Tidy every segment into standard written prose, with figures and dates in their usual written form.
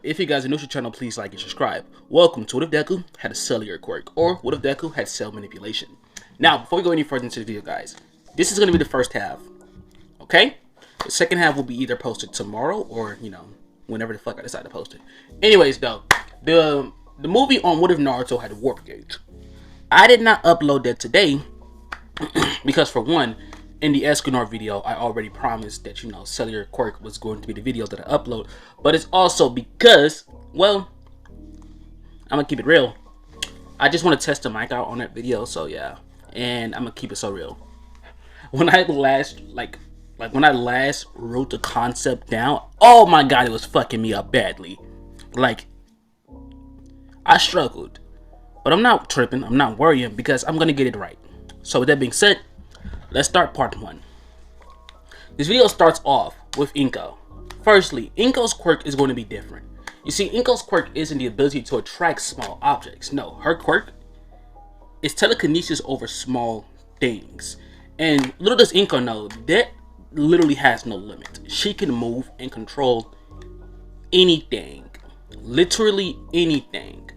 If you guys are new to the channel, please like and subscribe. Welcome to What If Deku Had a Cellular Quirk, or What If Deku Had Cell Manipulation. Now, before we go any further into the video, guys, this is going to be the first half, okay? The second half will be either posted tomorrow or, whenever the fuck I decide to post it. Anyways, though, the movie on What If Naruto Had a Warp Gauge. I did not upload that today because, for one, in the Escanor video, I already promised that, Cellular Quirk was going to be the video that I upload. But it's also because, well, I'm going to keep it real. I just want to test the mic out on that video, so yeah. And I'm going to keep it so real. When I last, when I last wrote the concept down, oh my god, it was fucking me up badly. I struggled. But I'm not tripping, I'm not worrying, because I'm going to get it right. So with that being said, let's start part 1. This video starts off with Inko. Firstly, Inko's quirk is going to be different. You see, Inko's quirk isn't the ability to attract small objects. No, her quirk is telekinesis over small things. And little does Inko know, that literally has no limit. She can move and control anything. Literally anything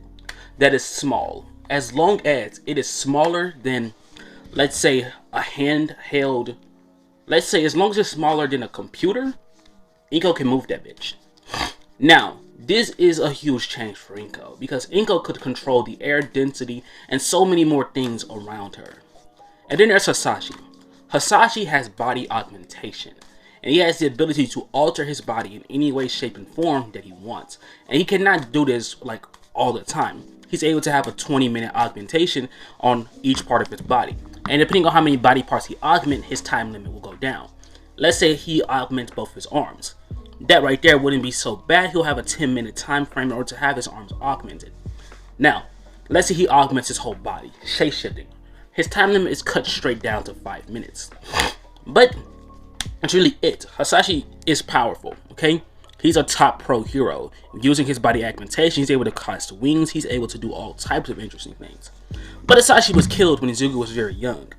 that is small. As long as it is smaller than, let's say, a handheld, let's say as long as it's smaller than a computer, Inko can move that bitch. Now, this is a huge change for Inko, because Inko could control the air density and so many more things around her. And then there's Hasashi. Hasashi has body augmentation, and he has the ability to alter his body in any way, shape, and form that he wants. And he cannot do this all the time. He's able to have a 20-minute augmentation on each part of his body. And depending on how many body parts he augments, his time limit will go down. Let's say he augments both his arms. That right there wouldn't be so bad. He'll have a 10-minute time frame in order to have his arms augmented. Now, let's say he augments his whole body, shape-shifting. His time limit is cut straight down to 5 minutes. But that's really it. Hasashi is powerful, okay? He's a top pro hero. Using his body augmentation, he's able to cast wings. He's able to do all types of interesting things. But Hasashi was killed when Izuku was very young.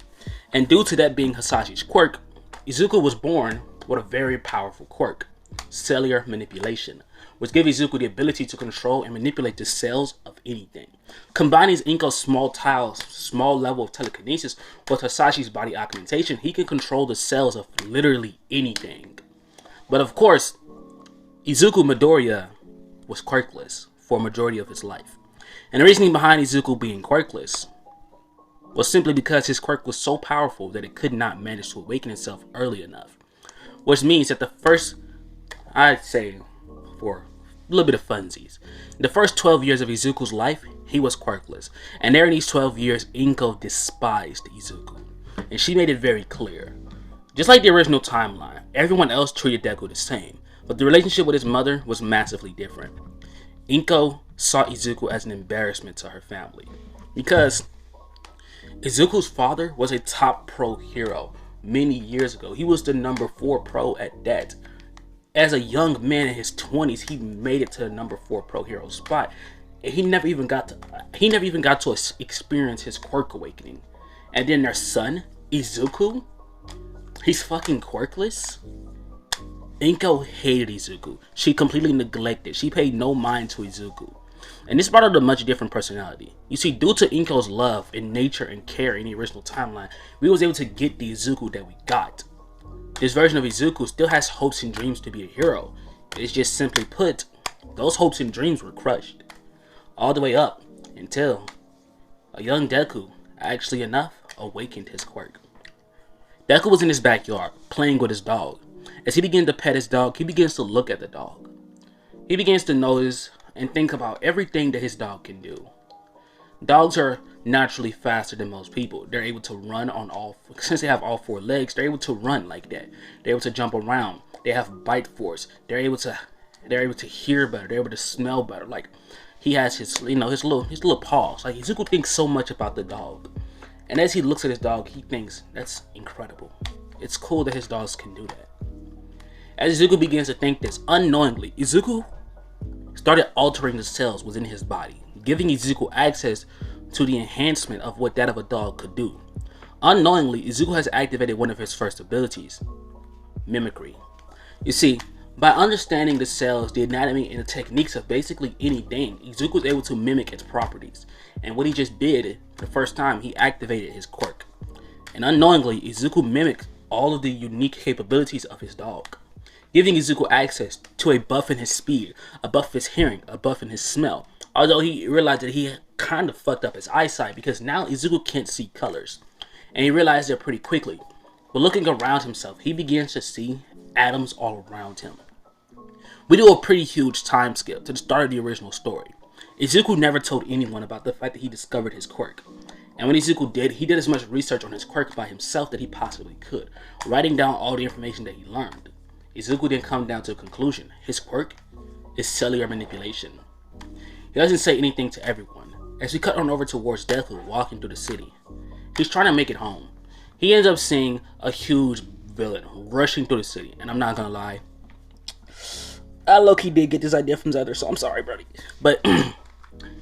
And due to that being Hasashi's quirk, Izuku was born with a very powerful quirk, cellular manipulation, which gives Izuku the ability to control and manipulate the cells of anything. Combining Inko's small level of telekinesis with Hasashi's body augmentation, he can control the cells of literally anything. But of course, Izuku Midoriya was quirkless for a majority of his life. And the reasoning behind Izuku being quirkless was simply because his quirk was so powerful that it could not manage to awaken itself early enough. Which means that the first, I'd say, for a little bit of funsies, the first 12 years of Izuku's life, he was quirkless. And there in these 12 years, Inko despised Izuku. And she made it very clear. Just like the original timeline, everyone else treated Deku the same. But the relationship with his mother was massively different. Inko saw Izuku as an embarrassment to her family, because Izuku's father was a top pro hero many years ago. He was the number 4 pro at that. As a young man in his 20s, he made it to the number 4 pro hero spot. And he never even got to experience his quirk awakening. And then their son, Izuku, he's fucking quirkless. Inko hated Izuku. She completely neglected. She paid no mind to Izuku. And this brought out a much different personality. You see, due to Inko's love and nature and care in the original timeline, we was able to get the Izuku that we got. This version of Izuku still has hopes and dreams to be a hero. It's just simply put, those hopes and dreams were crushed. All the way up until a young Deku, actually enough, awakened his quirk. Deku was in his backyard, playing with his dog. As he begins to pet his dog, he begins to look at the dog. He begins to notice and think about everything that his dog can do. Dogs are naturally faster than most people. They're able to run on since they have all 4 legs, they're able to run like that. They're able to jump around. They have bite force. They're able to hear better. They're able to smell better. He has his little paws. Izuku thinks so much about the dog. And as he looks at his dog, he thinks, that's incredible. It's cool that his dogs can do that. As Izuku begins to think this, unknowingly, Izuku started altering the cells within his body, giving Izuku access to the enhancement of what that of a dog could do. Unknowingly, Izuku has activated one of his first abilities, mimicry. You see, By understanding the cells, the anatomy, and the techniques of basically anything, Izuku was able to mimic its properties. And what he just did, for the first time, he activated his quirk. And unknowingly, Izuku mimicked all of the unique capabilities of his dog, giving Izuku access to a buff in his speed, a buff in his hearing, a buff in his smell. Although he realized that he kind of fucked up his eyesight because now Izuku can't see colors. And he realized it pretty quickly. But looking around himself, he begins to see atoms all around him. We do a pretty huge time skip to the start of the original story. Izuku never told anyone about the fact that he discovered his quirk. And when Izuku did, he did as much research on his quirk by himself that he possibly could, writing down all the information that he learned. Izuku then come down to a conclusion. His quirk is cellular manipulation. He doesn't say anything to everyone. As we cut on over towards Deku walking through the city, he's trying to make it home. He ends up seeing a huge villain rushing through the city, and I'm not gonna lie, I low-key did get this idea from Zether, so I'm sorry, buddy. But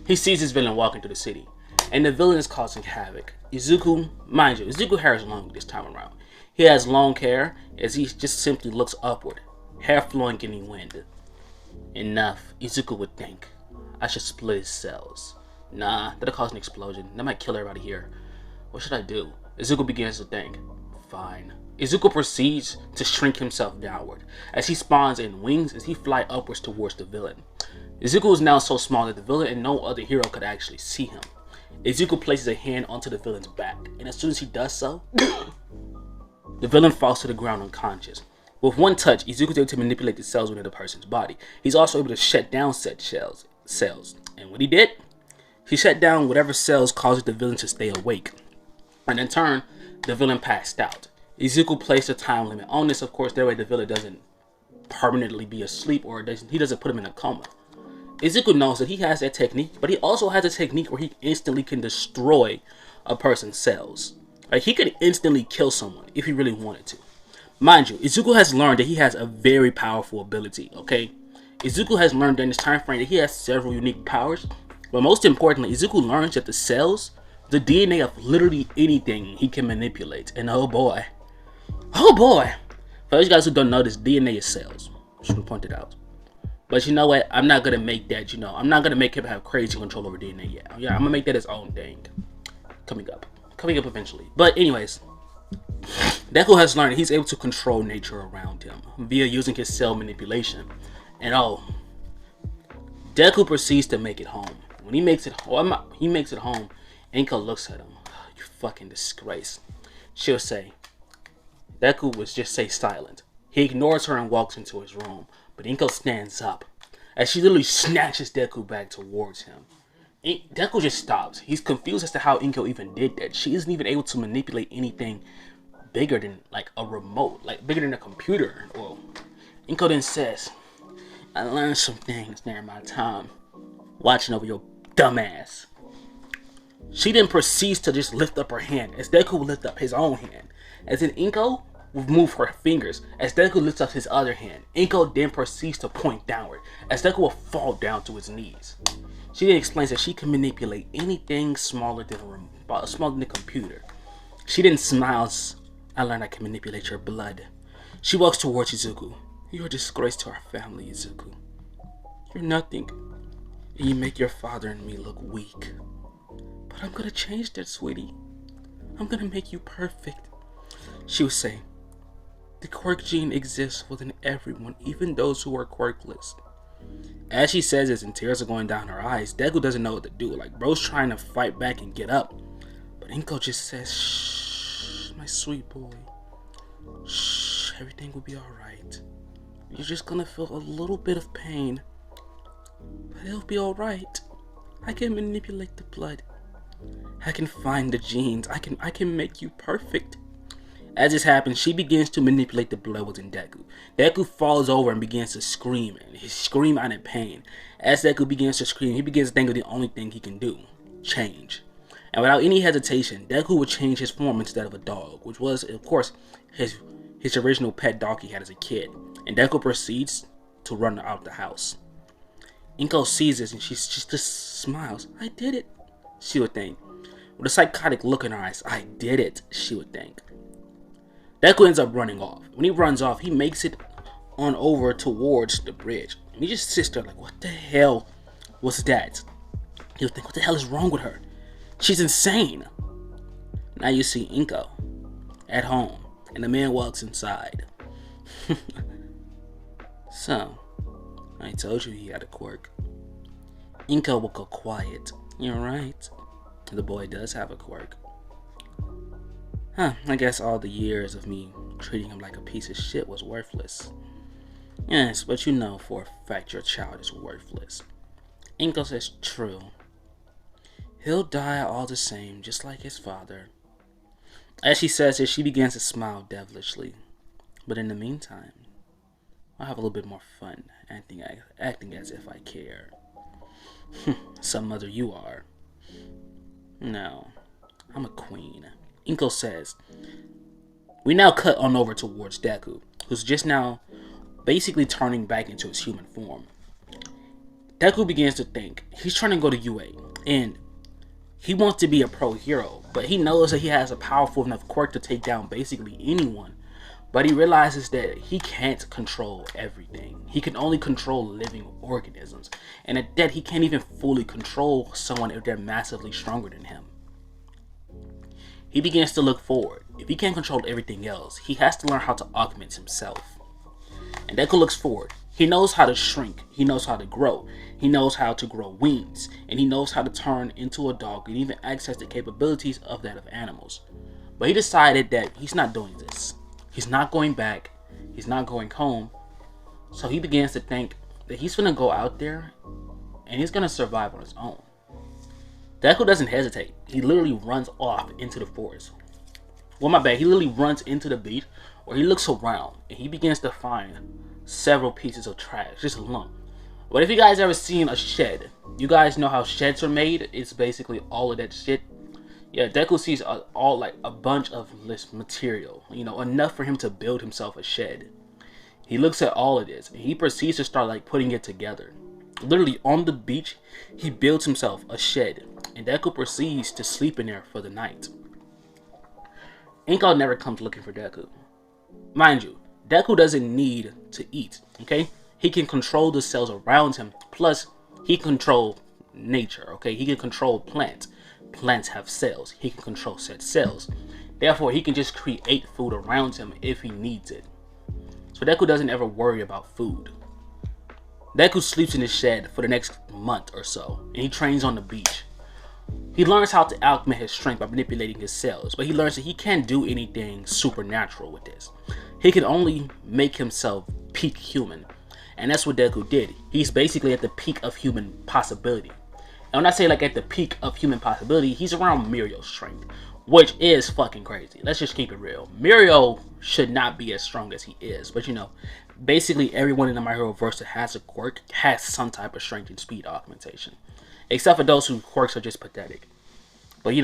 he sees this villain walking through the city, and the villain is causing havoc. Izuku, mind you, Izuku hair is long this time around. He has long hair as he just simply looks upward, hair flowing in the wind. Enough, Izuku would think. I should split his cells. Nah, that'll cause an explosion. That might kill everybody here. What should I do? Izuku begins to think. Fine. Izuku proceeds to shrink himself downward as he spawns in wings as he flies upwards towards the villain. Izuku is now so small that the villain and no other hero could actually see him. Izuku places a hand onto the villain's back, and as soon as he does so, the villain falls to the ground unconscious. With one touch, Izuku is able to manipulate the cells within the person's body. He's also able to shut down said cells. And what he did, he shut down whatever cells causes the villain to stay awake. And in turn, the villain passed out. Izuku placed a time limit on this, of course, that way the villain doesn't permanently be asleep or he doesn't put him in a coma. Izuku knows that he has that technique, but he also has a technique where he instantly can destroy a person's cells. Like, he could instantly kill someone if he really wanted to. Mind you, Izuku has learned that he has a very powerful ability, okay? Izuku has learned during this time frame that he has several unique powers, but most importantly, Izuku learns that the cells, the DNA of literally anything he can manipulate. And oh boy, for those guys who don't know this, DNA is cells. Should have pointed out. But you know what? I'm not gonna make that, I'm not gonna make him have crazy control over DNA yet. Yeah, I'm gonna make that his own thing. Coming up eventually. But anyways, Deku has learned he's able to control nature around him via using his cell manipulation. And Deku proceeds to make it home. When he makes it home, Inko looks at him. You fucking disgrace. She'll say, Deku was just silent. He ignores her and walks into his room, but Inko stands up as she literally snatches Deku back towards him. Deku just stops. He's confused as to how Inko even did that. She isn't even able to manipulate anything bigger than like a remote, like bigger than a computer. Well, Inko then says, I learned some things during my time watching over your dumb ass. She then proceeds to just lift up her hand as Deku will lift up his own hand. As in Inko will move her fingers as Deku lifts up his other hand. Inko then proceeds to point downward as Deku will fall down to his knees. She then explains that she can manipulate anything smaller than a computer. She then smiles. I learned I can manipulate your blood. She walks towards Izuku. You're a disgrace to our family, Izuku. You're nothing. And you make your father and me look weak. But I'm gonna change that, sweetie. I'm gonna make you perfect. She would say, the quirk gene exists within everyone, even those who are quirkless. As she says this and tears are going down her eyes, Deku doesn't know what to do. Like, bro's trying to fight back and get up. But Inko just says, shh, my sweet boy. Shh, everything will be alright. You're just gonna feel a little bit of pain. But it'll be alright. I can manipulate the blood. I can find the genes. I can make you perfect. As this happens, she begins to manipulate the blood within Deku. Deku falls over and begins to scream. And he screams out in pain. As Deku begins to scream, he begins to think of the only thing he can do. Change. And without any hesitation, Deku would change his form instead of a dog, which was, of course, his original pet dog he had as a kid. And Deku proceeds to run out the house. Inko sees this and she just smiles. I did it, she would think. With a psychotic look in her eyes, I did it, she would think. Deku ends up running off. When he runs off, he makes it on over towards the bridge. And he just sits there like, what the hell was that? He'll think, what the hell is wrong with her? She's insane. Now you see Inko at home, and the man walks inside. So, I told you he had a quirk. Inko will go quiet. You're right. The boy does have a quirk. I guess all the years of me treating him like a piece of shit was worthless. Yes, but you know for a fact your child is worthless. Inko says, true. He'll die all the same, just like his father. As she says it, she begins to smile devilishly. But in the meantime, I'll have a little bit more fun acting as if I care. Some mother you are. No, I'm a queen. Inko says. We now cut on over towards Deku, who's just now basically turning back into his human form. Deku begins to think. He's trying to go to UA, and he wants to be a pro hero, but he knows that he has a powerful enough quirk to take down basically anyone. But he realizes that he can't control everything. He can only control living organisms, and at that he can't even fully control someone if they're massively stronger than him. He begins to look forward. If he can't control everything else, he has to learn how to augment himself. And Deku looks forward. He knows how to shrink. He knows how to grow. He knows how to grow wings. And he knows how to turn into a dog and even access the capabilities of that of animals. But he decided that he's not doing this. He's not going back. He's not going home. So he begins to think that he's going to go out there and he's going to survive on his own. Deku doesn't hesitate. He literally runs off into the forest. Well, my bad. He literally runs into the beach where he looks around and he begins to find several pieces of trash, just a lump. But if you guys ever seen a shed, you guys know how sheds are made. It's basically all of that shit. Yeah, Deku sees all like a bunch of this material, enough for him to build himself a shed. He looks at all of this and he proceeds to start like putting it together. Literally on the beach, he builds himself a shed, and Deku proceeds to sleep in there for the night. Inko never comes looking for Deku. Mind you, Deku doesn't need to eat, okay? He can control the cells around him, plus he can control nature, okay? He can control plants. Plants have cells. He can control said cells. Therefore, he can just create food around him if he needs it. So Deku doesn't ever worry about food. Deku sleeps in his shed for the next month or so, and he trains on the beach. He learns how to augment his strength by manipulating his cells, but he learns that he can't do anything supernatural with this. He can only make himself peak human, and that's what Deku did. He's basically at the peak of human possibility. And when I say like at the peak of human possibility, he's around Mirio's strength, which is fucking crazy. Let's just keep it real. Mirio should not be as strong as he is, but basically everyone in the My Hero verse that has a quirk has some type of strength and speed augmentation. Except for those whose quirks are just pathetic. But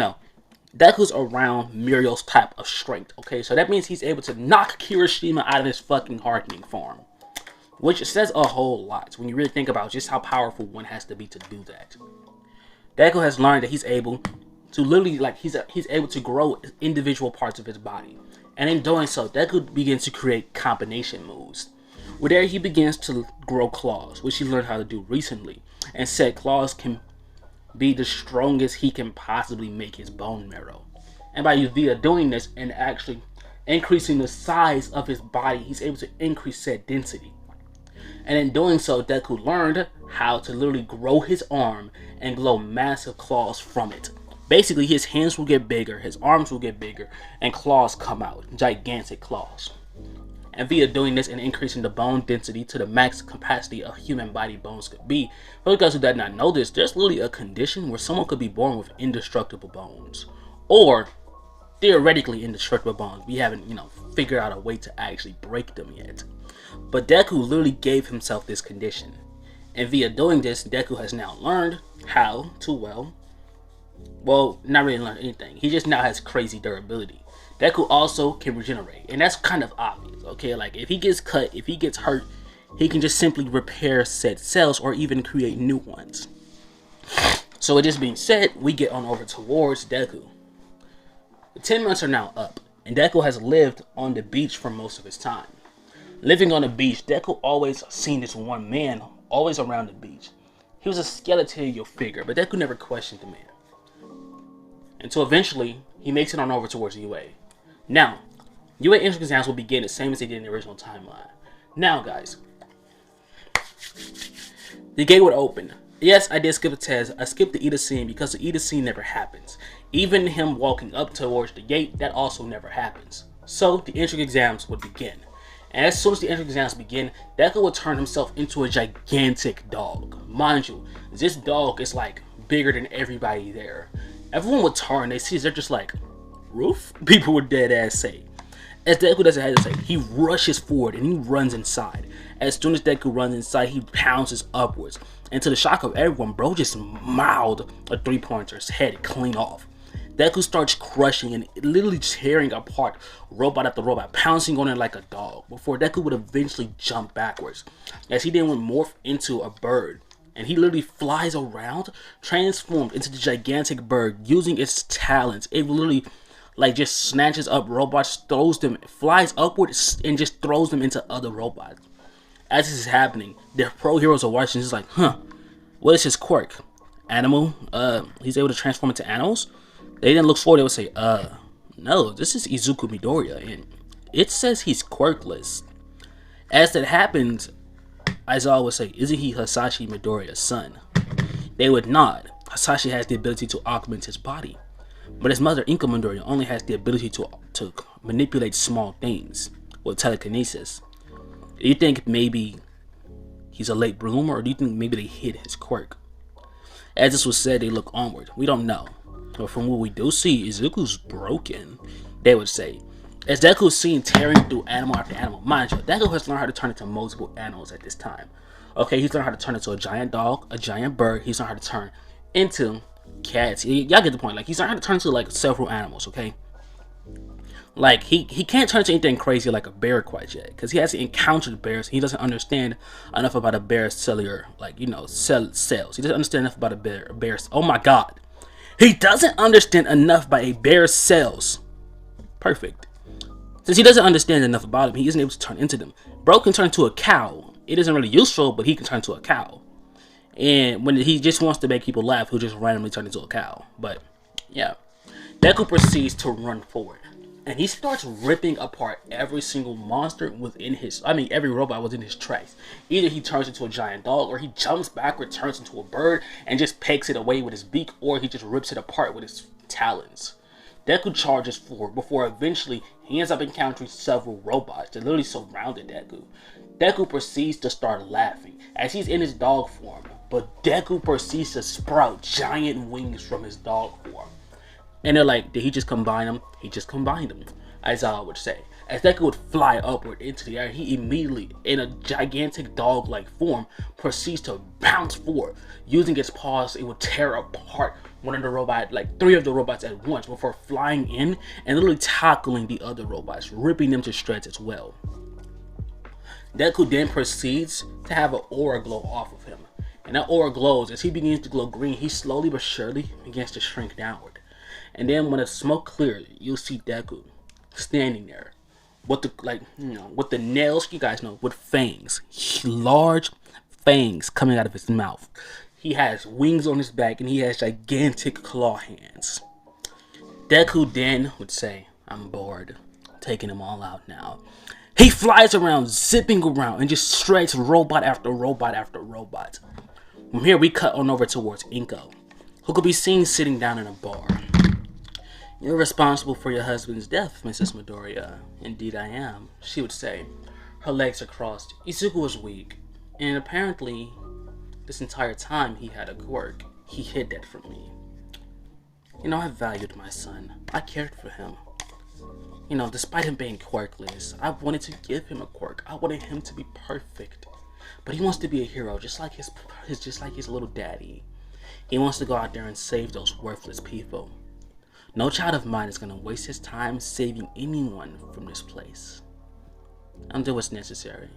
Deku's around Mirio's type of strength, okay? So that means he's able to knock Kirishima out of his fucking hardening form. Which says a whole lot when you really think about just how powerful one has to be to do that. Deku has learned that he's able to literally, he's able to grow individual parts of his body. And in doing so, Deku begins to create combination moves. Where there he begins to grow claws, which he learned how to do recently. And said claws can be the strongest he can possibly make his bone marrow. And via doing this and actually increasing the size of his body, he's able to increase said density. And in doing so, Deku learned how to literally grow his arm and grow massive claws from it. Basically, his hands will get bigger, his arms will get bigger, and claws come out. Gigantic claws. And via doing this and increasing the bone density to the max capacity of human body bones could be, for those guys who did not know this, there's literally a condition where someone could be born with indestructible bones. Or, theoretically indestructible bones. We haven't, figured out a way to actually break them yet. But Deku literally gave himself this condition. And via doing this, Deku has now learned how to, not really learn anything. He just now has crazy durability. Deku also can regenerate, and that's kind of obvious, okay? Like, if he gets cut, if he gets hurt, he can just simply repair said cells or even create new ones. So with this being said, we get on over towards Deku. The 10 months are now up, and Deku has lived on the beach for most of his time. Living on the beach, Deku always seen this one man always around the beach. He was a skeletal figure, but Deku never questioned the man. Until eventually, he makes it on over towards UA. Now, UA entrance exams will begin the same as they did in the original timeline. Now, guys, the gate would open. Yes, I did skip a test. I skipped the Ida scene because the Ida scene never happens. Even him walking up towards the gate, that also never happens. So, the entrance exams would begin. And as soon as the entrance exams begin, Deku would turn himself into a gigantic dog. Mind you, this dog is like bigger than everybody there. Everyone would turn, they see they're just like, roof? People would dead ass say. As Deku doesn't have to say, he rushes forward and he runs inside. As soon as Deku runs inside, he pounces upwards. And to the shock of everyone, bro just mouthed a 3-pointer's head clean off. Deku starts crushing and literally tearing apart robot after robot, pouncing on it like a dog, before Deku would eventually jump backwards, as he then would morph into a bird. And he literally flies around, transformed into the gigantic bird, using its talons. It literally like just snatches up robots, throws them, flies upwards, and just throws them into other robots. As this is happening, the pro heroes are watching, just like, what is his quirk? Animal? He's able to transform into animals? They didn't look forward, they would say, no, this is Izuku Midoriya, and it says he's quirkless. As that happens, Aizawa would say, isn't he Hasashi Midoriya's son? They would nod. Hasashi has the ability to augment his body, but his mother, Inko Midoriya, only has the ability to manipulate small things with telekinesis. Do you think maybe he's a late bloomer, or do you think maybe they hid his quirk? As this was said, they look onward. We don't know. But from what we do see, Izuku's broken, they would say. As Deku is seen tearing through animal after animal. Mind you, Deku has learned how to turn into multiple animals at this time. Okay, he's learned how to turn into a giant dog, a giant bird. He's learned how to turn into cats. Y'all get the point. Like, he's learned how to turn into like several animals, okay? Like, he can't turn into anything crazy like a bear quite yet, because he hasn't encountered bears. He doesn't understand enough about a bear's cellular, like, you know, cells. He doesn't understand enough about a bear's, oh my god. He doesn't understand enough about a bear's cells. Perfect. Since he doesn't understand enough about them, he isn't able to turn into them. Bro can turn into a cow. It isn't really useful, but he can turn into a cow. And when he just wants to make people laugh, he'll just randomly turn into a cow. But, yeah. Deku proceeds to run forward. And he starts ripping apart every single monster within his, every robot within his tracks. Either he turns into a giant dog, or he jumps backward, turns into a bird, and just pecks it away with his beak, or he just rips it apart with his talons. Deku charges forward before eventually he ends up encountering several robots that literally surrounded Deku. Deku proceeds to start laughing as he's in his dog form, but Deku proceeds to sprout giant wings from his dog form. And they're like, did he just combine them? He just combined them, Aizawa would say. As Deku would fly upward into the air, he immediately, in a gigantic dog-like form, proceeds to bounce forward. Using its paws, it would tear apart one of the robots, like 3 of the robots at once, before flying in and literally tackling the other robots, ripping them to shreds as well. Deku then proceeds to have an aura glow off of him. And that aura glows. As he begins to glow green, he slowly but surely begins to shrink downward. And then when the smoke clears, you'll see Deku standing there with with the nails, you guys know, with fangs, large fangs coming out of his mouth. He has wings on his back and he has gigantic claw hands. Deku then would say, I'm bored, taking them all out now. He flies around, zipping around, and just strikes robot after robot after robot. From here, we cut on over towards Inko, who could be seen sitting down in a bar. You're responsible for your husband's death, Mrs. Midoriya. Indeed I am, she would say. Her legs are crossed. Izuku was weak, and apparently, this entire time he had a quirk. He hid that from me. You know, I valued my son. I cared for him. You know, despite him being quirkless, I wanted to give him a quirk. I wanted him to be perfect. But he wants to be a hero, just like his little daddy. He wants to go out there and save those worthless people. No child of mine is going to waste his time saving anyone from this place. I'll do what's necessary.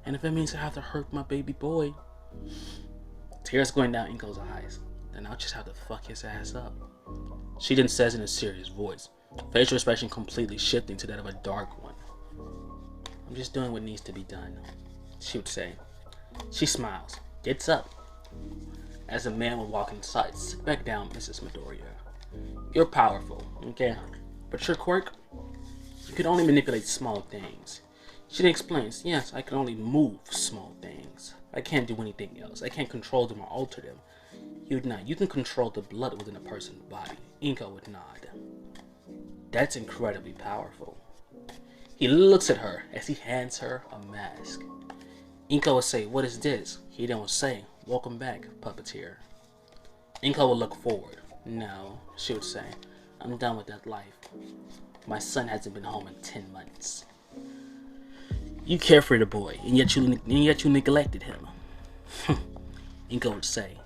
And if it means I have to hurt my baby boy, tears going down Inko's eyes, then I'll just have to fuck his ass up. She then says in a serious voice, facial expression completely shifting to that of a dark one. I'm just doing what needs to be done, she would say. She smiles, gets up. As the man would walk inside, sit back down, Mrs. Midoriya. You're powerful, okay? But your quirk, you can only manipulate small things. She then explains, yes, I can only move small things. I can't do anything else. I can't control them or alter them. You would not. You can control the blood within a person's body. Inko would nod. That's incredibly powerful. He looks at her as he hands her a mask. Inko would say, what is this? He then would say, welcome back, puppeteer. Inko would look forward. No, she would say, I'm done with that life. My son hasn't been home in 10 months. You care for the boy, and yet you neglected him. Inko would say,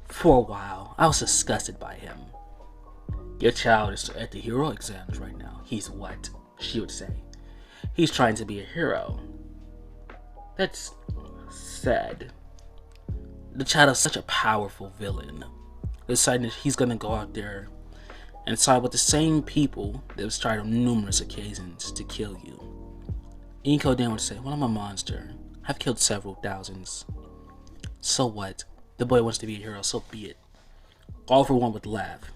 for a while, I was disgusted by him. Your child is at the hero exams right now. He's what? She would say. He's trying to be a hero. That's sad. The child is such a powerful villain. Deciding that he's gonna go out there and side with the same people that have tried on numerous occasions to kill you. Inko then would say, well, I'm a monster. I've killed several thousands. So what? The boy wants to be a hero, so be it. All for one would laugh.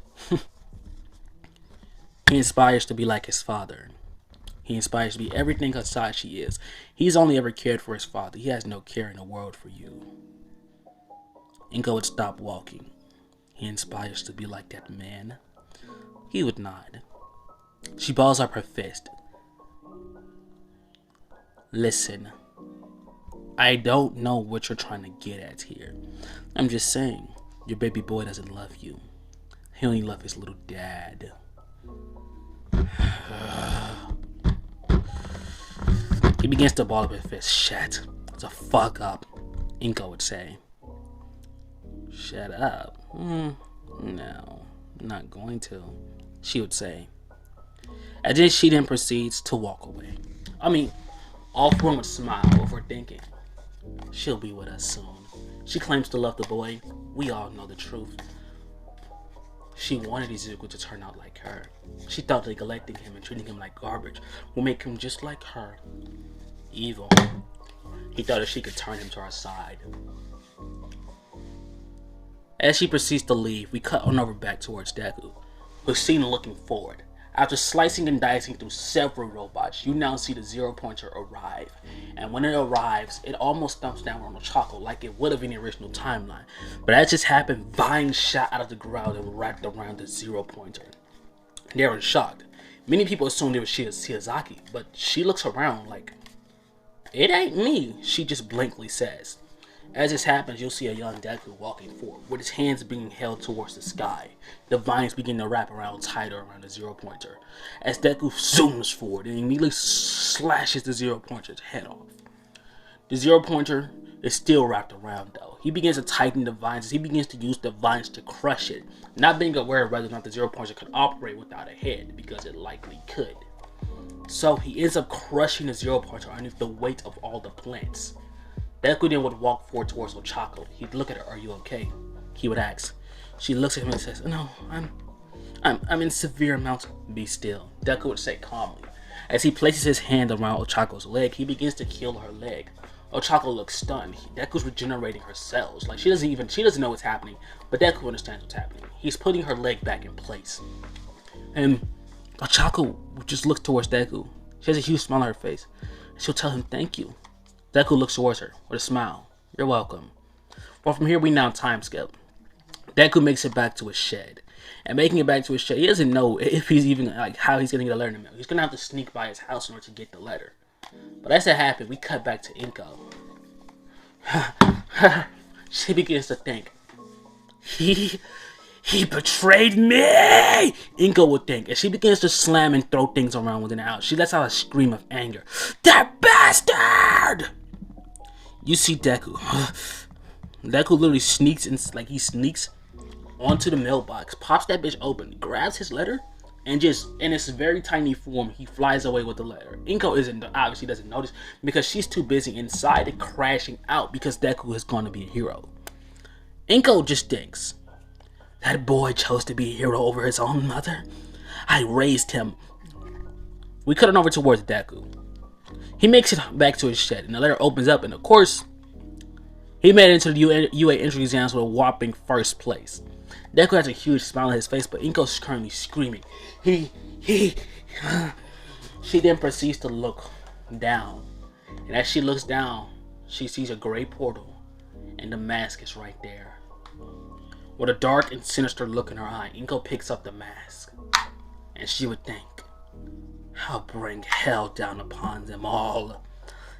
He inspires to be like his father. He inspires to be everything Hasashi is. He's only ever cared for his father. He has no care in the world for you. Inko would stop walking. He inspires to be like that man. He would nod. She balls up her fist. Listen, I don't know what you're trying to get at here. I'm just saying, your baby boy doesn't love you. He only loves his little dad. He begins to ball up his fist. Shut the fuck up, Inko would say. Shut up? No, I'm not going to, she would say. And then she then proceeds to walk away. I mean, all four would smile before thinking, she'll be with us soon. She claims to love the boy. We all know the truth. She wanted Izuku to turn out like her. She thought neglecting him and treating him like garbage would make him just like her. Evil. He thought that she could turn him to her side. As she proceeds to leave, we cut on over back towards Deku, who's seen looking forward. After slicing and dicing through several robots, you now see the zero pointer arrive. And when it arrives, it almost thumps down on Ochako like it would have in the original timeline. But as just happened, vines shot out of the ground and wrapped around the zero pointer. They were shocked. Many people assumed it was Shiozaki, but she looks around like, it ain't me, she just blankly says. As this happens, you'll see a young Deku walking forward, with his hands being held towards the sky. The vines begin to wrap around tighter around the zero pointer, as Deku zooms forward and immediately slashes the zero pointer's head off. The zero pointer is still wrapped around though. He begins to tighten the vines as he begins to use the vines to crush it, not being aware of whether or not the zero pointer could operate without a head, because it likely could. So he ends up crushing the zero pointer underneath the weight of all the plants. Deku then would walk forward towards Ochako. He'd look at her, are you okay? He would ask. She looks at him and says, no, I'm in severe amounts. Be still, Deku would say calmly. As he places his hand around Ochako's leg, he begins to kill her leg. Ochako looks stunned. Deku's regenerating her cells. Like she doesn't know what's happening, but Deku understands what's happening. He's putting her leg back in place. And Ochako just looks towards Deku. She has a huge smile on her face. She'll tell him thank you. Deku looks towards her with a smile. You're welcome. Well, from here we now time skip. Deku makes it back to his shed. And making it back to his shed, he doesn't know if he's even, like, how he's going to get a letter in the mail. He's going to have to sneak by his house in order to get the letter. But as that happened, we cut back to Inko. She begins to think. He betrayed me! Inko would think, as she begins to slam and throw things around within the house. She lets out a scream of anger. That bastard! You see Deku. Deku literally sneaks onto the mailbox, pops that bitch open, grabs his letter, and just in its very tiny form, he flies away with the letter. Inko obviously doesn't notice because she's too busy inside and crashing out because Deku is going to be a hero. Inko just thinks, that boy chose to be a hero over his own mother. I raised him. We cut it over towards Deku. He makes it back to his shed, and the letter opens up, and of course, he made it into the UA entry exams with a whopping first place. Deku has a huge smile on his face, but Inko's currently screaming. She then proceeds to look down, and as she looks down, she sees a gray portal, and the mask is right there. With a dark and sinister look in her eye, Inko picks up the mask, and she would think, I'll bring hell down upon them all.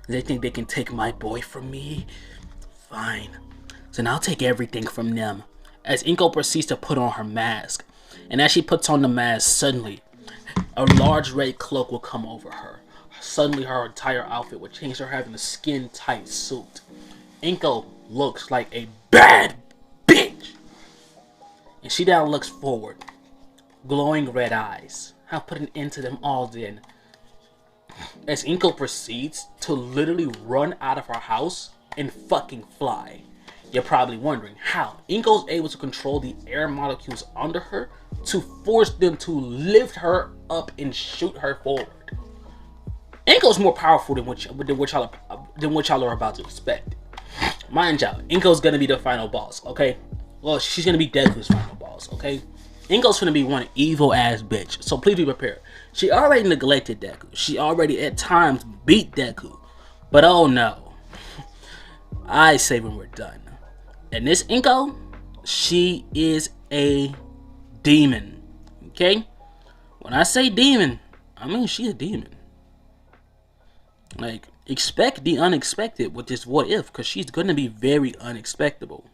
They think they can take my boy from me? Fine. So now I'll take everything from them. As Inko proceeds to put on her mask, and as she puts on the mask, suddenly, a large red cloak will come over her. Suddenly, her entire outfit will change to her having a skin-tight suit. Inko looks like a bad bitch. And she now looks forward, glowing red eyes. I'll put an end to them all then. As Inko proceeds to literally run out of her house and fucking fly. You're probably wondering how Inko's able to control the air molecules under her to force them to lift her up and shoot her forward. Inko's more powerful than what y'all are about to expect. Mind y'all, Inko's gonna be the final boss, okay? Well, she's gonna be Deku's final boss, okay? Inko's gonna be one evil ass bitch, so please be prepared. She already neglected Deku. She already at times beat Deku. But oh no. I say when we're done. And this Inko, she is a demon. Okay? When I say demon, I mean she's a demon. Like, expect the unexpected with this what if, because she's gonna be very unexpectable.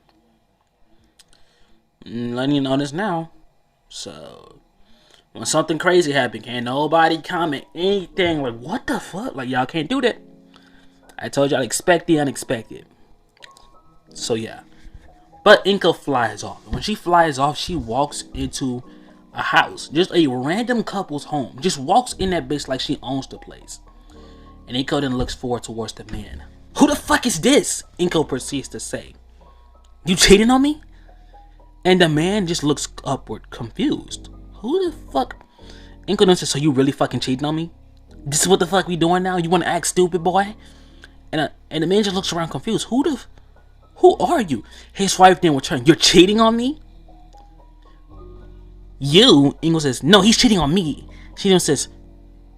Letting you know this now. So, when something crazy happens, can't nobody comment anything like, what the fuck? Like, y'all can't do that. I told y'all, expect the unexpected. So, yeah. But Inko flies off. When she flies off, she walks into a house. Just a random couple's home. Just walks in that bitch like she owns the place. And Inko then looks forward towards the man. Who the fuck is this? Inko proceeds to say. You cheating on me? And the man just looks upward, confused. Who the fuck? Inko then says, so you really fucking cheating on me? This is what the fuck we doing now? You want to act stupid, boy? And the man just looks around confused. Who are you? His wife then returns. You're cheating on me? You? Inko says, no, he's cheating on me. She then says,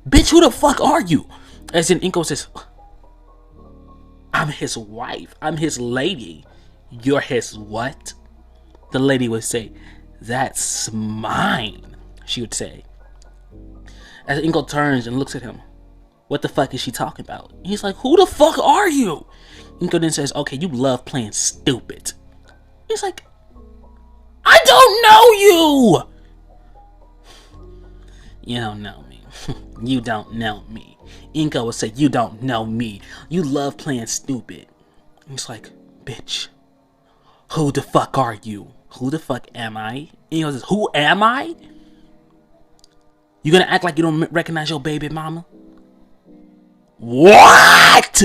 bitch, who the fuck are you? As in Inko says, I'm his wife. I'm his lady. You're his what? The lady would say, that's mine, she would say. As Inko turns and looks at him, what the fuck is she talking about? He's like, who the fuck are you? Inko then says, okay, you love playing stupid. He's like, I don't know you! You don't know me. You don't know me. Inko would say, you don't know me. You love playing stupid. He's like, bitch, who the fuck are you? Who the fuck am I? Inko says, who am I? You gonna act like you don't recognize your baby mama? What?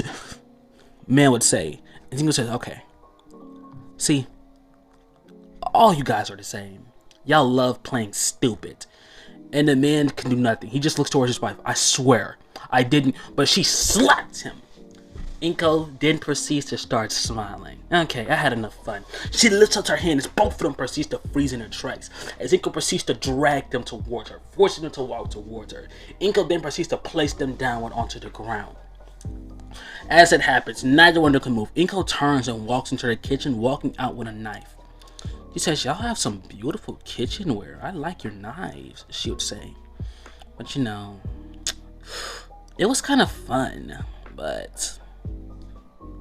Man would say. And Inko says, okay. See, all you guys are the same. Y'all love playing stupid. And the man can do nothing. He just looks towards his wife. I swear, I didn't, but she slapped him. Inko then proceeds to start smiling. Okay, I had enough fun. She lifts up her hand as both of them proceeds to freeze in their tracks. As Inko proceeds to drag them towards her, forcing them to walk towards her. Inko then proceeds to place them downward onto the ground. As it happens, neither one of them can move. Inko turns and walks into the kitchen, walking out with a knife. He says, y'all have some beautiful kitchenware. I like your knives, she would say. But you know, it was kind of fun, but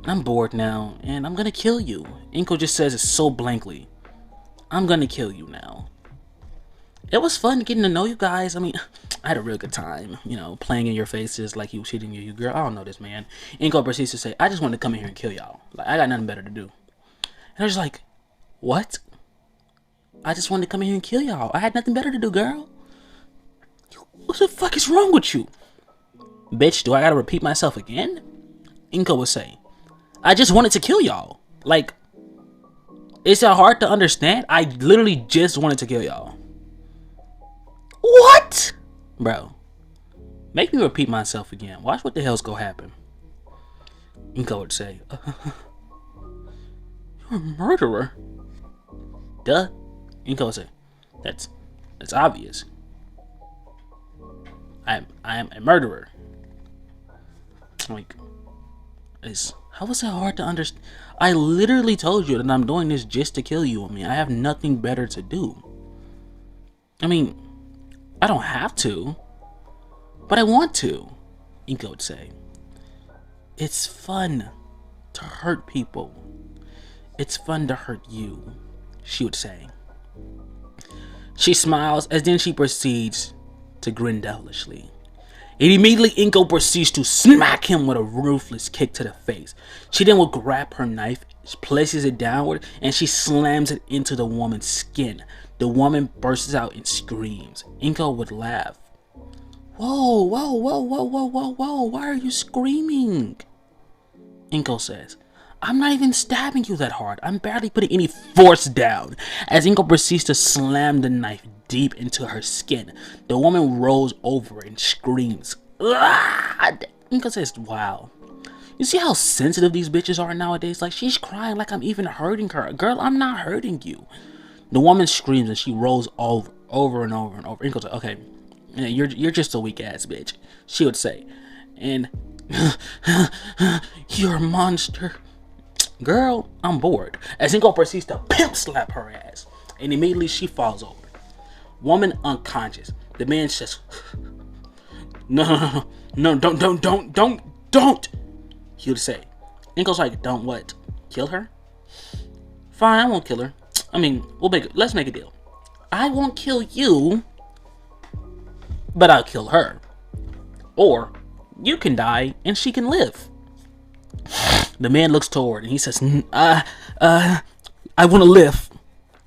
I'm bored now, and I'm gonna kill you. Inko just says it so blankly. I'm gonna kill you now. It was fun getting to know you guys. I mean, I had a real good time, you know, playing in your faces like you cheating you girl. I don't know this man. Inko proceeds to say, I just wanted to come in here and kill y'all. Like, I got nothing better to do. And I was like, what? I just wanted to come in here and kill y'all. I had nothing better to do, girl. What the fuck is wrong with you? Bitch, do I gotta repeat myself again? Inko would say, I just wanted to kill y'all. Like, is that hard to understand? I literally just wanted to kill y'all. What? Bro, Make me repeat myself again. Watch what the hell's gonna happen. Inko would say, you're a murderer. Duh. Inko would say, that's obvious. I am a murderer. Like, how was that hard to understand? I literally told you that I'm doing this just to kill you. I mean, I have nothing better to do. I mean, I don't have to, but I want to. Inko would say, it's fun to hurt people. It's fun to hurt you, she would say. She smiles as then she proceeds to grin devilishly. And immediately Inko proceeds to smack him with a ruthless kick to the face. She then will grab her knife, places it downward, and she slams it into the woman's skin. The woman bursts out and screams. Inko would laugh. Whoa, whoa, whoa, whoa, whoa, whoa, whoa, why are you screaming? Inko says, I'm not even stabbing you that hard. I'm barely putting any force down. As Inko proceeds to slam the knife deep into her skin, the woman rolls over and screams. Ah! Inko says, wow. You see how sensitive these bitches are nowadays? Like, she's crying like I'm even hurting her. Girl, I'm not hurting you. The woman screams and she rolls over and over and over. Inko says, okay, yeah, you're just a weak ass bitch, she would say. And you're a monster. Girl, I'm bored. As Inko proceeds to pimp slap her ass, and immediately she falls over. Woman unconscious. The man says, no, don't. He would say. Inko's like, don't what? Kill her? Fine, I won't kill her. I mean, let's make a deal. I won't kill you, but I'll kill her. Or you can die and she can live. The man looks toward and he says, I want to live.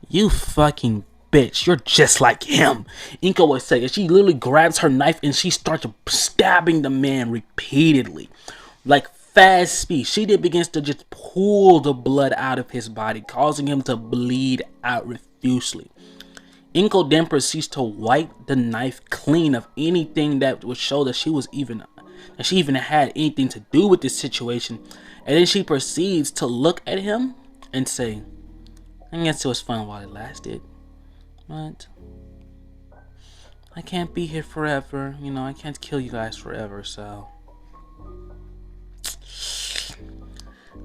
You fucking bitch, you're just like him, Inko would say. And she literally grabs her knife and she starts stabbing the man repeatedly. Like fast speed. She then begins to just pull the blood out of his body, causing him to bleed out profusely. Inko then proceeds to wipe the knife clean of anything that would show that she even had anything to do with this situation. And then she proceeds to look at him and say, I guess it was fun while it lasted, but I can't be here forever. You know, I can't kill you guys forever, so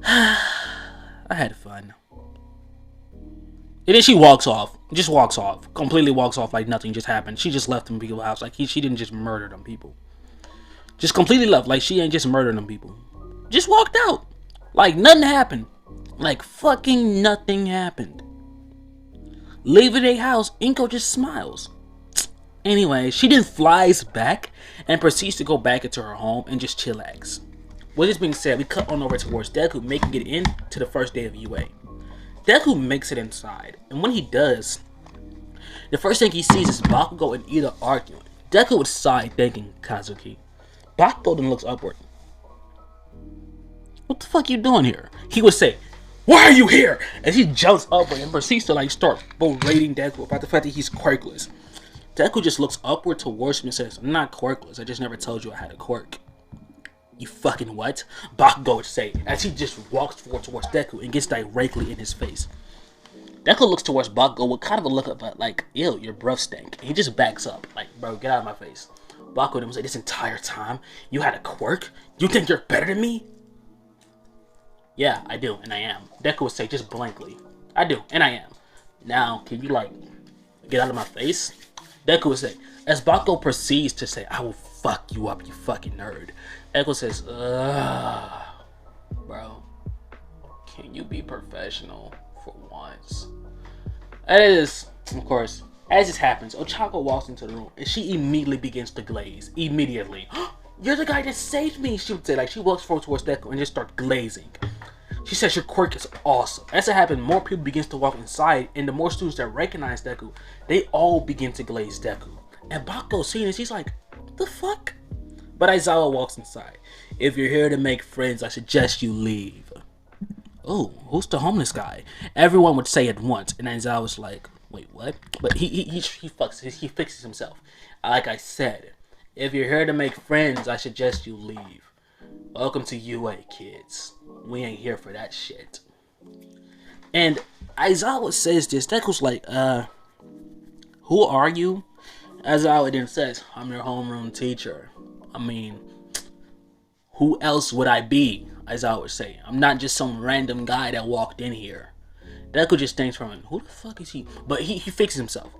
I had fun. And then she walks off. Just walks off. Completely walks off like nothing just happened. She just left them people's house. Like she didn't just murder them people. Just completely left. Like she ain't just murdering them people. Just walked out. Like nothing happened. Like fucking nothing happened. Leaving their house, Inko just smiles. Anyway, she then flies back and proceeds to go back into her home and just chillax. With this being said, we cut on over towards Deku, making it into the first day of UA. Deku makes it inside, and when he does, the first thing he sees is Bakugo and Ida arguing. Deku would sigh, thinking, Kazuki. Bakugo then looks upward. What the fuck you doing here? He would say, why are you here? As he jumps upward and proceeds to start berating Deku about the fact that he's quirkless. Deku just looks upward towards him and says, I'm not quirkless, I just never told you I had a quirk. You fucking what? Bakugo would say, as he just walks forward towards Deku and gets directly in his face. Deku looks towards Bakugo with kind of a look of like, ew, your breath stank. And he just backs up, like, bro, get out of my face. Bakugo would say, this entire time, you had a quirk? You think you're better than me? Yeah, I do, and I am. Deku would say, just blankly, I do, and I am. Now, can you, get out of my face? Deku would say, as Bakugo proceeds to say, I will fuck you up, you fucking nerd. Deku says, bro, can you be professional for once? That is, of course, as this happens, Ochako walks into the room and she immediately begins to glaze. Immediately. You're the guy that saved me, she would say. She walks forward towards Deku and just starts glazing. She says your quirk is awesome. As it happens, more people begin to walk inside, and the more students that recognize Deku, they all begin to glaze Deku. And Bakugo seeing this, he's like, what the fuck? But Aizawa walks inside. If you're here to make friends, I suggest you leave. Oh, who's the homeless guy? Everyone would say at once, and Aizawa was like, wait, what? But he fixes himself. Like I said, If you're here to make friends, I suggest you leave. Welcome to UA, kids. We ain't here for that shit. And Aizawa says this. Deku's like, who are you? Aizawa then says, I'm your homeroom teacher. I mean, who else would I be? Aizawa would say. I'm not just some random guy that walked in here. Deku just thinks from him, who the fuck is he? But he fixes himself.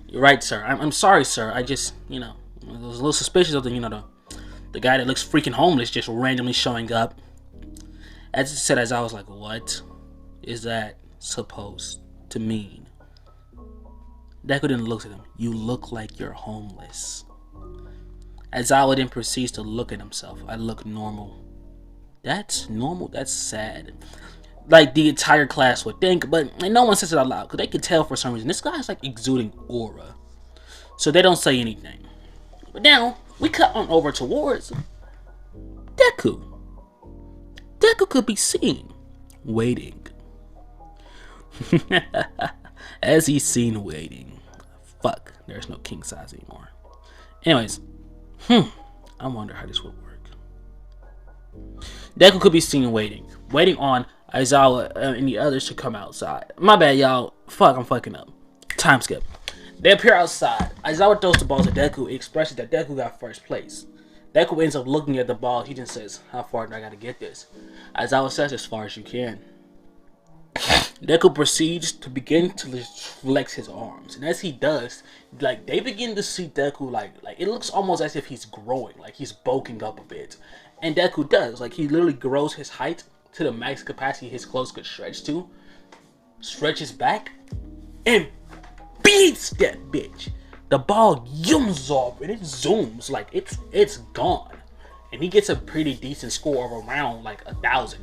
You're right, sir. I'm sorry, sir. I just, I was a little suspicious of the guy that looks freaking homeless just randomly showing up. As it said, as I was like, what is that supposed to mean? Deku then looks at him. You look like you're homeless. Aizawa then proceeds to look at himself. I look normal. That's normal? That's sad. Like the entire class would think, but no one says it out loud because they could tell for some reason this guy's like exuding aura. So they don't say anything. But now we cut on over towards Deku. Deku could be seen waiting. As he's seen waiting. Fuck, there's no king size anymore. Anyways, I wonder how this would work. Deku could be seen waiting on Aizawa and the others to come outside. My bad, y'all. Fuck, I'm fucking up. Time skip. They appear outside. Aizawa throws the ball to Deku. He expresses that Deku got first place. Deku ends up looking at the ball. He then says, how far do I gotta get this? Aizawa says, as far as you can. Deku proceeds to begin to flex his arms. And as he does, like, they begin to see Deku, like it looks almost as if he's growing. Like, he's bulking up a bit. And Deku does. Like, he literally grows his height to the max capacity his clothes could stretch to, stretches back, and beats that bitch. The ball zooms off and it zooms like it's gone, and he gets a pretty decent score of around like 1,000.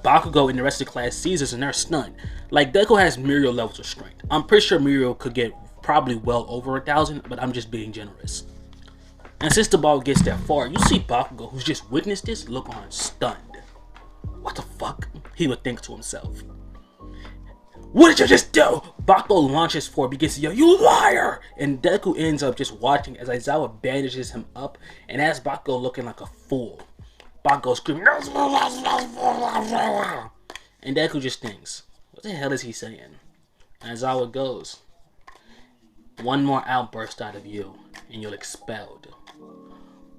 Bakugo and the rest of the class sees this and they're stunned. Like, Deku has Muriel levels of strength. I'm pretty sure Muriel could get probably well over 1,000, but I'm just being generous. And since the ball gets that far, you see Bakugo, who's just witnessed this, look on stunned. What the fuck? He would think to himself. What did you just do? Bakugo launches forward, begins to yell, you liar! And Deku ends up just watching as Aizawa bandages him up and has Bakugo looking like a fool. Bakugo screaming, and Deku just thinks, what the hell is he saying? And Aizawa goes, one more outburst out of you and you're expelled.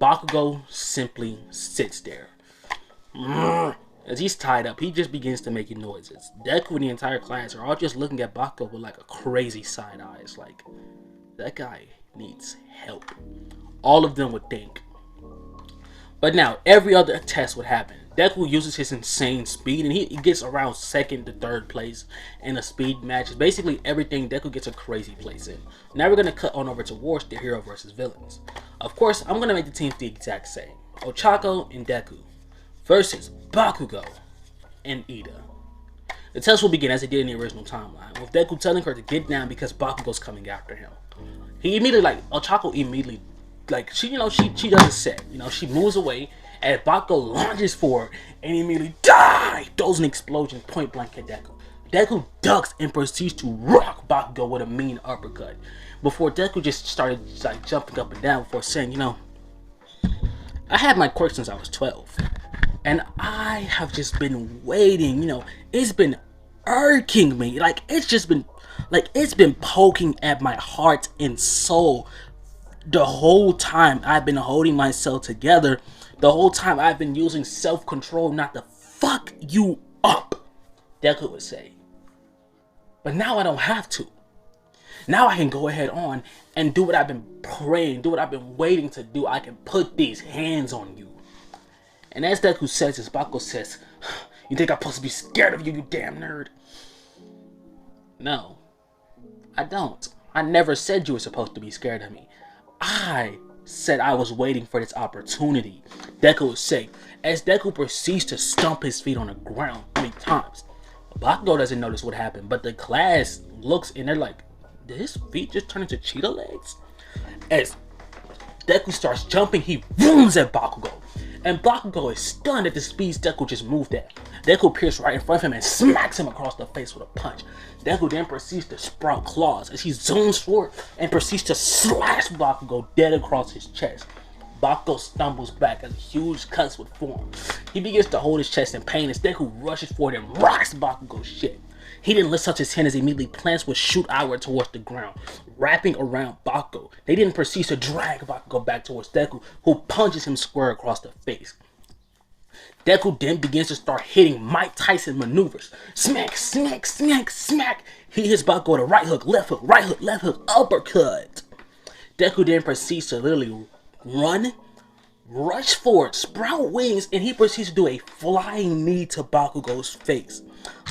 Bakugo simply sits there. As he's tied up, he just begins to make noises. Deku and the entire class are all just looking at Bakugo with like a crazy side eyes. Like, that guy needs help. All of them would think. But now, every other test would happen. Deku uses his insane speed and he gets around 2nd to 3rd place in the speed matches. Basically everything, Deku gets a crazy place in. Now we're going to cut on over towards the hero versus villains. Of course, I'm going to make the teams the exact same. Ochako and Deku versus Bakugo and Ida. The test will begin as it did in the original timeline, with Deku telling her to get down because Bakugo's coming after him. He immediately, Ochako immediately, she does a set. She moves away, and Bakugo launches forward, and immediately throws an explosion point blank at Deku. Deku ducks and proceeds to rock Bakugo with a mean uppercut. Before Deku just started jumping up and down before saying, I had my quirk since I was 12. And I have just been waiting, it's been irking me. It's been poking at my heart and soul the whole time I've been holding myself together. The whole time I've been using self-control not to fuck you up, Deku would say. But now I don't have to. Now I can go ahead on and do what I've been praying, do what I've been waiting to do. I can put these hands on you. And as Deku says this, Bakugo says, you think I'm supposed to be scared of you, you damn nerd? No, I don't. I never said you were supposed to be scared of me. I said I was waiting for this opportunity, Deku would say, as Deku proceeds to stomp his feet on the ground 3 times. Bakugo doesn't notice what happened, but the class looks and they're like, did his feet just turn into cheetah legs? As Deku starts jumping, he booms at Bakugo. And Bakugo is stunned at the speeds Deku just moved at. Deku appears right in front of him and smacks him across the face with a punch. Deku then proceeds to sprout claws as he zooms forward and proceeds to slash Bakugo dead across his chest. Bakugo stumbles back as a huge cuts would form. He begins to hold his chest in pain as Deku rushes forward and rocks Bakugo's shit. He didn't lift up his hand as he immediately plants would shoot outward towards the ground, wrapping around Bakugo. They then proceed to drag Bakugo back towards Deku, who punches him square across the face. Deku then begins to start hitting Mike Tyson maneuvers. Smack, smack, smack, smack. He hits Bakugo with a right hook, left hook, uppercut. Deku then proceeds to literally run, rush forward, sprout wings, and he proceeds to do a flying knee to Bakugo's face.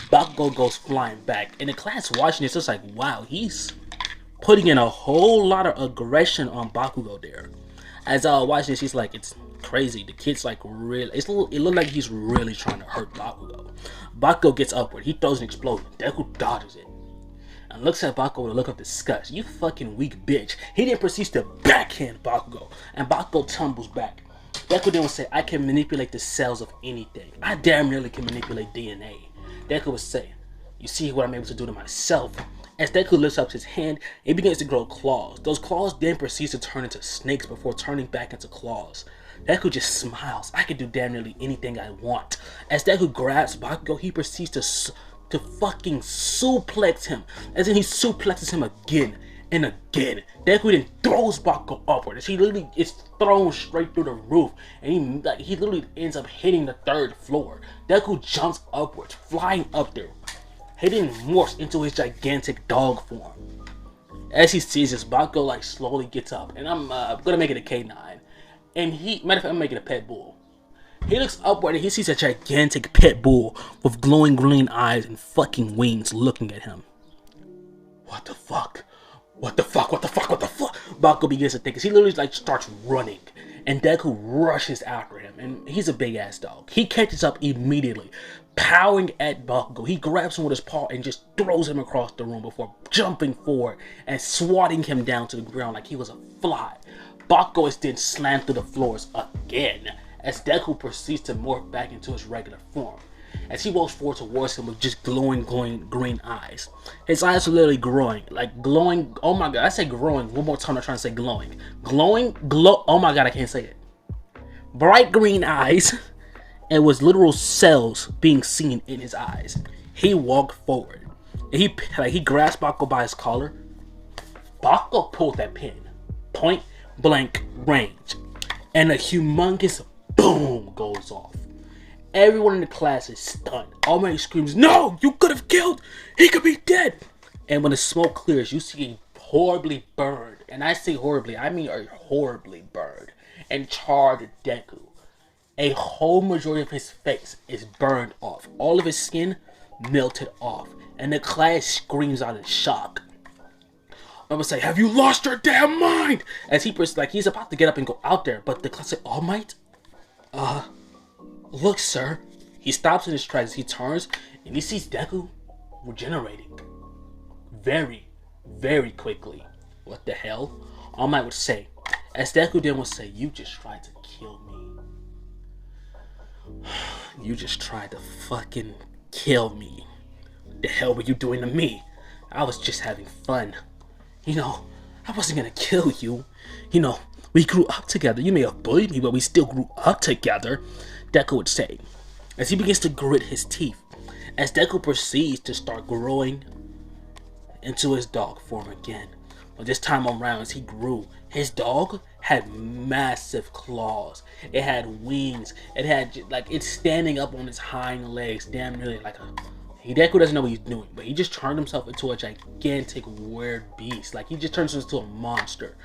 Bakugo goes flying back, and the class watching this is like, wow, he's putting in a whole lot of aggression on Bakugo there. As I was watching this, he's like, it's crazy. The kid's like really, it looked like he's really trying to hurt Bakugo. Bakugo gets upward, he throws an explosion. Deku dodges it and looks at Bakugo with a look of disgust. You fucking weak bitch. He then proceeds to backhand Bakugo, and Bakugo tumbles back. Deku then will say, I can manipulate the cells of anything. I damn nearly can manipulate DNA. Deku would say, you see what I'm able to do to myself. As Deku lifts up his hand, it begins to grow claws. Those claws then proceed to turn into snakes before turning back into claws. Deku just smiles. I can do damn nearly anything I want. As Deku grabs Bakugo, he proceeds to fucking suplex him. As in he suplexes him again and again. Deku then throws Bakugo upward as he literally is thrown straight through the roof, and he literally ends up hitting the 3rd floor. Deku jumps upwards, flying up there. He then morphs into his gigantic dog form. As he sees this, Bakugo like slowly gets up, and I'm gonna make it a K9. And matter of fact, I'm making a pet bull. He looks upward and he sees a gigantic pit bull with glowing green eyes and fucking wings looking at him. What the fuck? What the fuck? What the fuck? What the fuck? Bakugo begins to think as he literally like starts running, and Deku rushes after him, and he's a big ass dog. He catches up immediately, powering at Bakugo. He grabs him with his paw and just throws him across the room before jumping forward and swatting him down to the ground like he was a fly. Bakugo is then slammed through the floors again as Deku proceeds to morph back into his regular form. As he walks forward towards him with just glowing green eyes. His eyes are literally glowing, like glowing. Oh my god, I say growing one more time. I'm trying to say glowing. Oh my god, I can't say it. Bright green eyes. It was literal cells being seen in his eyes. He walked forward. And he grasped Bakugo by his collar. Bakugo pulled that pin. Point blank range. And a humongous boom goes off. Everyone in the class is stunned. All Might screams, no, you could have killed. He could be dead. And when the smoke clears, you see a horribly burned, and I say horribly, I mean a horribly burned and charred Deku. A whole majority of his face is burned off. All of his skin melted off. And the class screams out in shock. I'm gonna say, have you lost your damn mind? As he's about to get up and go out there, but the class say, All Might? Look, sir. He stops in his tracks. He turns and he sees Deku regenerating very, very quickly. What the hell? All Might would say, as Deku then would say, you just tried to kill me. You just tried to fucking kill me. What the hell were you doing to me? I was just having fun. You know, I wasn't gonna kill you. You know, we grew up together. You may have bullied me, but we still grew up together. Deku would say, as he begins to grit his teeth, as Deku proceeds to start growing into his dog form again. But this time around, as he grew, his dog had massive claws. It had wings. It had, like, it's standing up on its hind legs, damn nearly like a... Deku doesn't know what he's doing, but he just turned himself into a gigantic weird beast. Like, he just turns into a monster.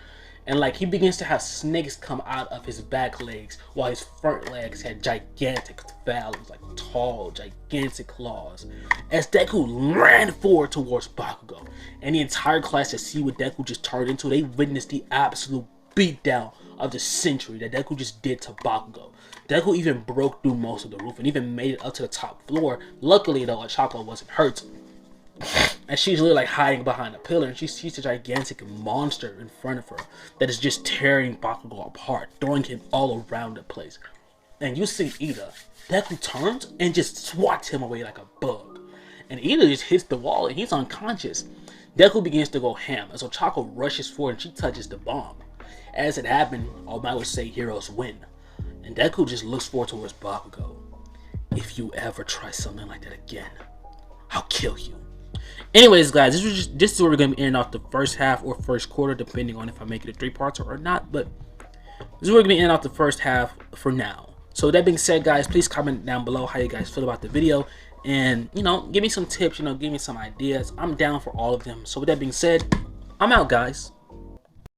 And like he begins to have snakes come out of his back legs, while his front legs had gigantic talons, like tall, gigantic claws. As Deku ran forward towards Bakugo, and the entire class to see what Deku just turned into, they witnessed the absolute beatdown of the century that Deku just did to Bakugo. Deku even broke through most of the roof and even made it up to the top floor. Luckily though, Achako wasn't hurt. And she's literally like hiding behind a pillar, and she sees a gigantic monster in front of her that is just tearing Bakugo apart, throwing him all around the place. and you see Ida. Deku turns and just swats him away like a bug. And Ida just hits the wall and he's unconscious. Deku begins to go ham, and so Choco rushes forward and she touches the bomb. As it happened, All Might would say heroes win. And Deku just looks forward towards Bakugo. If you ever try something like that again, I'll kill you. Anyways, guys, this is where we're going to be ending off the first half or first quarter, depending on if I make it a 3 parts or not. But this is where we're going to be ending off the first half for now. So with that being said, guys, please comment down below how you guys feel about the video. And, you know, give me some tips, you know, give me some ideas. I'm down for all of them. So with that being said, I'm out, guys.